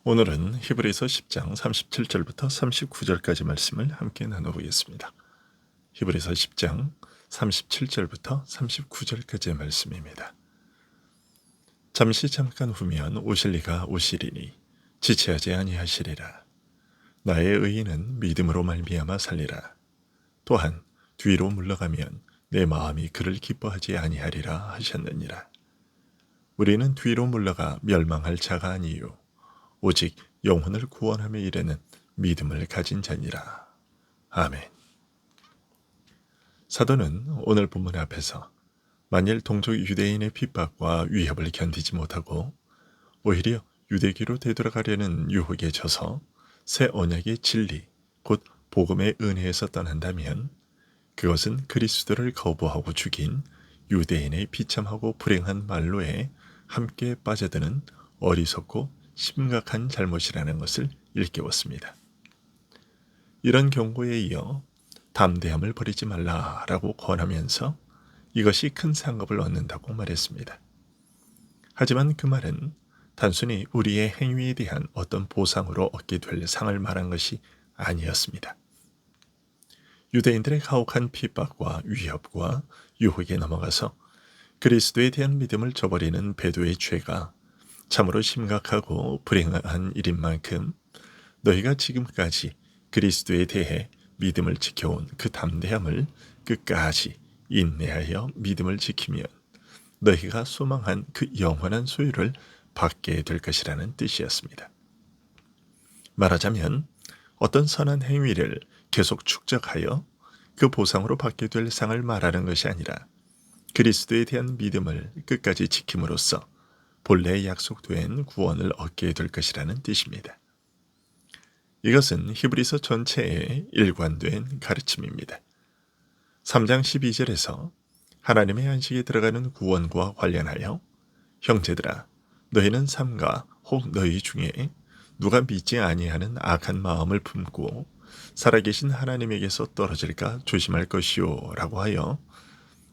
오늘은 히브리서 10장 37절부터 39절까지 말씀을 함께 나눠보겠습니다. 히브리서 10장 37절부터 39절까지의 말씀입니다. 잠깐 후면 오실 이가 오시리니 지체하지 아니하시리라. 나의 의인은 믿음으로 말미암아 살리라. 또한 뒤로 물러가면 내 마음이 그를 기뻐하지 아니하리라 하셨느니라. 우리는 뒤로 물러가 멸망할 자가 아니요 오직 영혼을 구원함에 이르는 믿음을 가진 자니라. 아멘. 사도는 오늘 본문 앞에서 만일 동족 유대인의 핍박과 위협을 견디지 못하고 오히려 유대교로 되돌아가려는 유혹에 져서 새 언약의 진리, 곧 복음의 은혜에서 떠난다면 그것은 그리스도를 거부하고 죽인 유대인의 비참하고 불행한 말로에 함께 빠져드는 어리석고 심각한 잘못이라는 것을 일깨웠습니다. 이런 경고에 이어 담대함을 버리지 말라라고 권하면서 이것이 큰 상급을 얻는다고 말했습니다. 하지만 그 말은 단순히 우리의 행위에 대한 어떤 보상으로 얻게 될 상을 말한 것이 아니었습니다. 유대인들의 가혹한 핍박과 위협과 유혹에 넘어가서 그리스도에 대한 믿음을 저버리는 배도의 죄가 참으로 심각하고 불행한 일인 만큼 너희가 지금까지 그리스도에 대해 믿음을 지켜온 그 담대함을 끝까지 인내하여 믿음을 지키면 너희가 소망한 그 영원한 소유를 받게 될 것이라는 뜻이었습니다. 말하자면 어떤 선한 행위를 계속 축적하여 그 보상으로 받게 될 상을 말하는 것이 아니라 그리스도에 대한 믿음을 끝까지 지킴으로써 본래 약속된 구원을 얻게 될 것이라는 뜻입니다. 이것은 히브리서 전체에 일관된 가르침입니다. 3장 12절에서 하나님의 안식에 들어가는 구원과 관련하여 형제들아 너희는 삼가 혹 너희 중에 누가 믿지 아니하는 악한 마음을 품고 살아계신 하나님에게서 떨어질까 조심할 것이요 라고 하여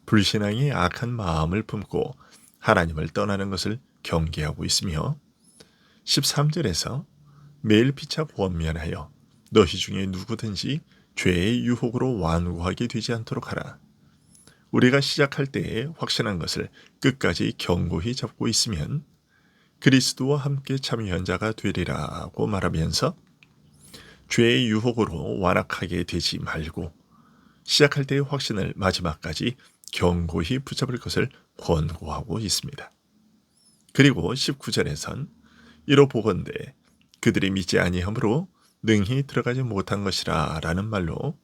불신앙의 악한 마음을 품고 하나님을 떠나는 것을 경계하고 있으며 13절에서 매일 피차 권면하여 너희 중에 누구든지 죄의 유혹으로 완고하게 되지 않도록 하라. 우리가 시작할 때에 확신한 것을 끝까지 견고히 잡고 있으면 그리스도와 함께 참여한 자가 되리라고 말하면서 죄의 유혹으로 완악하게 되지 말고 시작할 때의 확신을 마지막까지 견고히 붙잡을 것을 권고하고 있습니다. 그리고 19절에선 이로 보건대 그들이 믿지 아니하므로 능히 들어가지 못한 것이라 라는 말로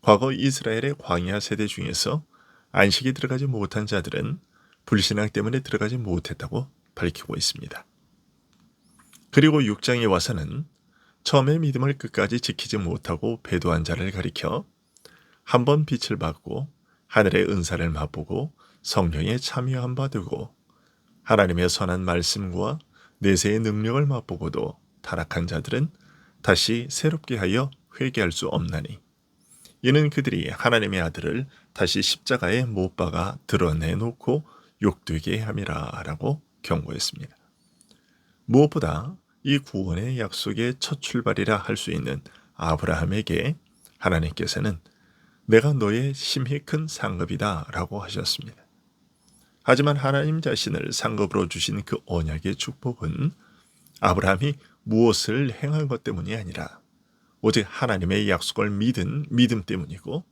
과거 이스라엘의 광야 세대 중에서 안식에 들어가지 못한 자들은 불신앙 때문에 들어가지 못했다고 밝히고 있습니다. 그리고 6장에 와서는 처음에 믿음을 끝까지 지키지 못하고 배도한 자를 가리켜 한번 빛을 받고 하늘의 은사를 맛보고 성령에 참여한 바 되고 하나님의 선한 말씀과 내세의 능력을 맛보고도 타락한 자들은 다시 새롭게 하여 회개할 수 없나니 이는 그들이 하나님의 아들을 다시 십자가에 못 박아 드러내놓고 욕되게 함이라 라고 경고했습니다. 무엇보다 이 구원의 약속의 첫 출발이라 할 수 있는 아브라함에게 하나님께서는 내가 너의 심히 큰 상급이다 라고 하셨습니다. 하지만 하나님 자신을 상급으로 주신 그 언약의 축복은 아브라함이 무엇을 행한 것 때문이 아니라 오직 하나님의 약속을 믿은 믿음 때문이고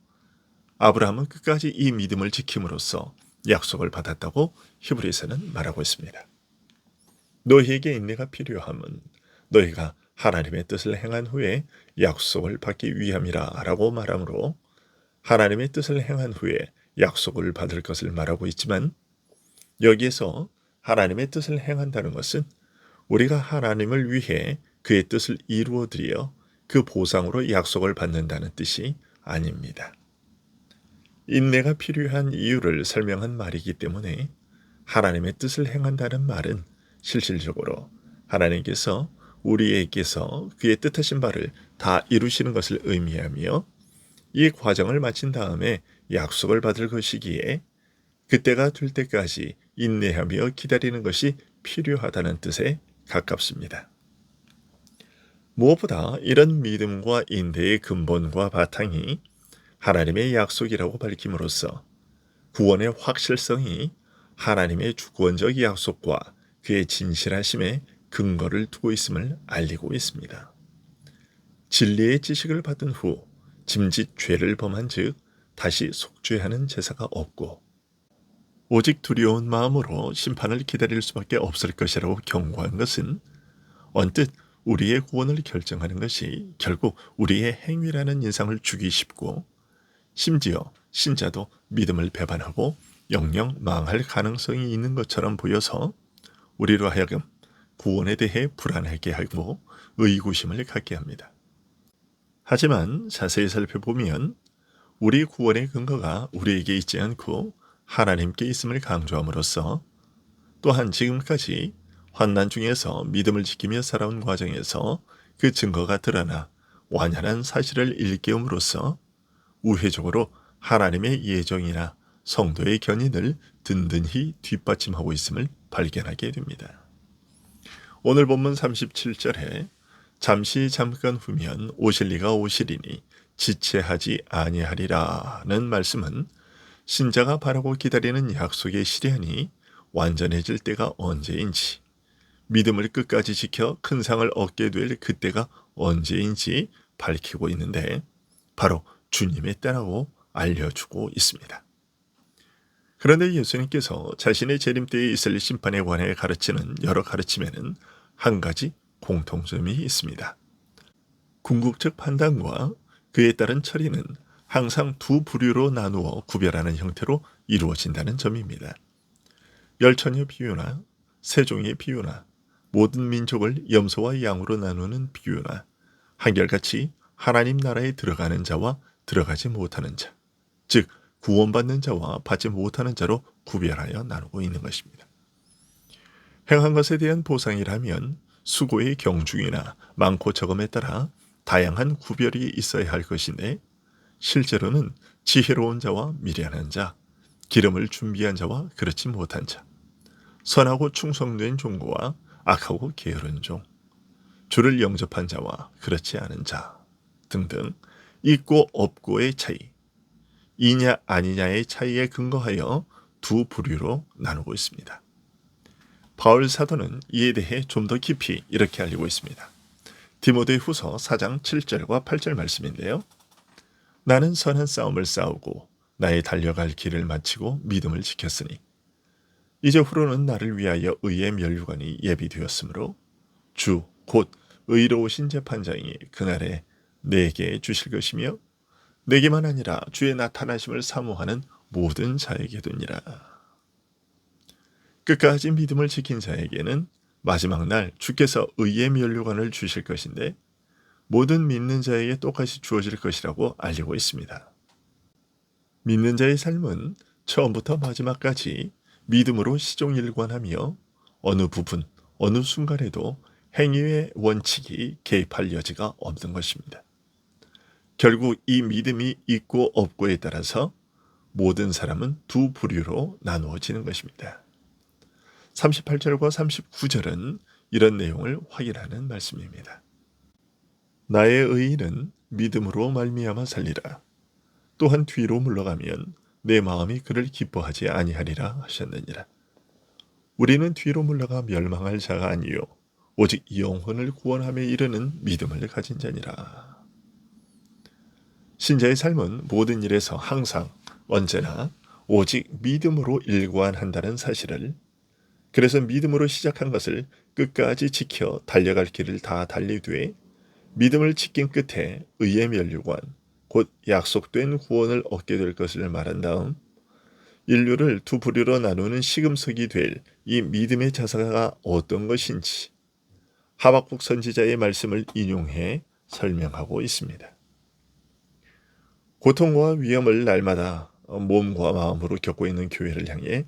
아브라함은 끝까지 이 믿음을 지킴으로써 약속을 받았다고 히브리서는 말하고 있습니다. 너희에게 인내가 필요함은 너희가 하나님의 뜻을 행한 후에 약속을 받기 위함이라 라고 말하므로 하나님의 뜻을 행한 후에 약속을 받을 것을 말하고 있지만 여기에서 하나님의 뜻을 행한다는 것은 우리가 하나님을 위해 그의 뜻을 이루어 드려 그 보상으로 약속을 받는다는 뜻이 아닙니다. 인내가 필요한 이유를 설명한 말이기 때문에 하나님의 뜻을 행한다는 말은 실질적으로 하나님께서 우리에게서 그의 뜻하신 바를 다 이루시는 것을 의미하며 이 과정을 마친 다음에 약속을 받을 것이기에 그때가 될 때까지 인내하며 기다리는 것이 필요하다는 뜻에 가깝습니다. 무엇보다 이런 믿음과 인내의 근본과 바탕이 하나님의 약속이라고 밝힘으로써 구원의 확실성이 하나님의 주권적 약속과 그의 진실하심에 근거를 두고 있음을 알리고 있습니다. 진리의 지식을 받은 후 짐짓 죄를 범한 즉 다시 속죄하는 제사가 없고 오직 두려운 마음으로 심판을 기다릴 수밖에 없을 것이라고 경고한 것은 언뜻 우리의 구원을 결정하는 것이 결국 우리의 행위라는 인상을 주기 쉽고 심지어 신자도 믿음을 배반하고 영영 망할 가능성이 있는 것처럼 보여서 우리로 하여금 구원에 대해 불안하게 하고 의구심을 갖게 합니다. 하지만 자세히 살펴보면 우리 구원의 근거가 우리에게 있지 않고 하나님께 있음을 강조함으로써 또한 지금까지 환난 중에서 믿음을 지키며 살아온 과정에서 그 증거가 드러나 완연한 사실을 일깨움으로써 우회적으로 하나님의 예정이나 성도의 견인을 든든히 뒷받침하고 있음을 발견하게 됩니다. 오늘 본문 37절에 잠시 잠깐 후면 오실 이가 오시리니 지체하지 아니하리라는 말씀은 신자가 바라고 기다리는 약속의 실현이 완전해질 때가 언제인지, 믿음을 끝까지 지켜 큰 상을 얻게 될 그때가 언제인지 밝히고 있는데 바로 주님의 때라고 알려주고 있습니다. 그런데 예수님께서 자신의 재림 때에 있을 심판에 관해 가르치는 여러 가르침에는 한 가지 공통점이 있습니다. 궁극적 판단과 그에 따른 처리는 항상 두 부류로 나누어 구별하는 형태로 이루어진다는 점입니다. 열처녀 비유나 세종의 비유나 모든 민족을 염소와 양으로 나누는 비유나 한결같이 하나님 나라에 들어가는 자와 들어가지 못하는 자, 즉 구원받는 자와 받지 못하는 자로 구별하여 나누고 있는 것입니다. 행한 것에 대한 보상이라면 수고의 경중이나 많고 적음에 따라 다양한 구별이 있어야 할 것인데 실제로는 지혜로운 자와 미련한 자, 기름을 준비한 자와 그렇지 못한 자, 선하고 충성된 종과 악하고 게으른 종, 주를 영접한 자와 그렇지 않은 자 등등 있고 없고의 차이, 이냐 아니냐의 차이에 근거하여 두 부류로 나누고 있습니다. 바울 사도는 이에 대해 좀 더 깊이 이렇게 알리고 있습니다. 디모데후서 4장 7절과 8절 말씀인데요. 나는 선한 싸움을 싸우고 나의 달려갈 길을 마치고 믿음을 지켰으니 이제 후로는 나를 위하여 의의 면류관이 예비되었으므로 주 곧 의로우신 재판장이 그날에 내게 주실 것이며 내게만 아니라 주의 나타나심을 사모하는 모든 자에게 되니라. 끝까지 믿음을 지킨 자에게는 마지막 날 주께서 의의 면류관을 주실 것인데 모든 믿는 자에게 똑같이 주어질 것이라고 알리고 있습니다. 믿는 자의 삶은 처음부터 마지막까지 믿음으로 시종일관하며 어느 부분, 어느 순간에도 행위의 원칙이 개입할 여지가 없는 것입니다. 결국 이 믿음이 있고 없고에 따라서 모든 사람은 두 부류로 나누어지는 것입니다. 38절과 39절은 이런 내용을 확인하는 말씀입니다. 나의 의인은 믿음으로 말미암아 살리라. 또한 뒤로 물러가면 내 마음이 그를 기뻐하지 아니하리라 하셨느니라. 우리는 뒤로 물러가 멸망할 자가 아니요 오직 영혼을 구원함에 이르는 믿음을 가진 자니라. 신자의 삶은 모든 일에서 항상 언제나 오직 믿음으로 일관한다는 사실을, 그래서 믿음으로 시작한 것을 끝까지 지켜 달려갈 길을 다 달리되 믿음을 지킨 끝에 의의 면류관, 곧 약속된 구원을 얻게 될 것을 말한 다음 인류를 두 부류로 나누는 시금석이 될 이 믿음의 자세가 어떤 것인지 하박국 선지자의 말씀을 인용해 설명하고 있습니다. 고통과 위험을 날마다 몸과 마음으로 겪고 있는 교회를 향해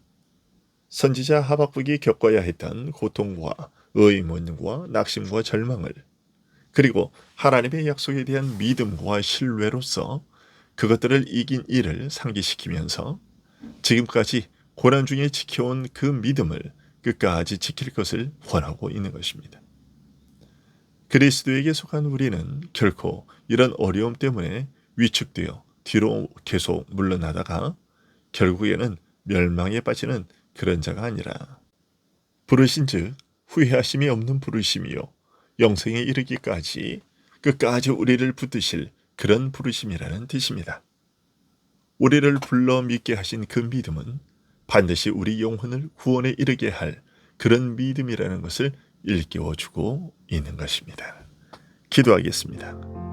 선지자 하박국이 겪어야 했던 고통과 의문과 낙심과 절망을, 그리고 하나님의 약속에 대한 믿음과 신뢰로서 그것들을 이긴 일을 상기시키면서 지금까지 고난 중에 지켜온 그 믿음을 끝까지 지킬 것을 권하고 있는 것입니다. 그리스도에게 속한 우리는 결코 이런 어려움 때문에 위축되어 뒤로 계속 물러나다가 결국에는 멸망에 빠지는 그런 자가 아니라 부르신즉 후회하심이 없는 부르심이요 영생에 이르기까지 끝까지 우리를 붙드실 그런 부르심이라는 뜻입니다. 우리를 불러 믿게 하신 그 믿음은 반드시 우리 영혼을 구원에 이르게 할 그런 믿음이라는 것을 일깨워주고 있는 것입니다. 기도하겠습니다.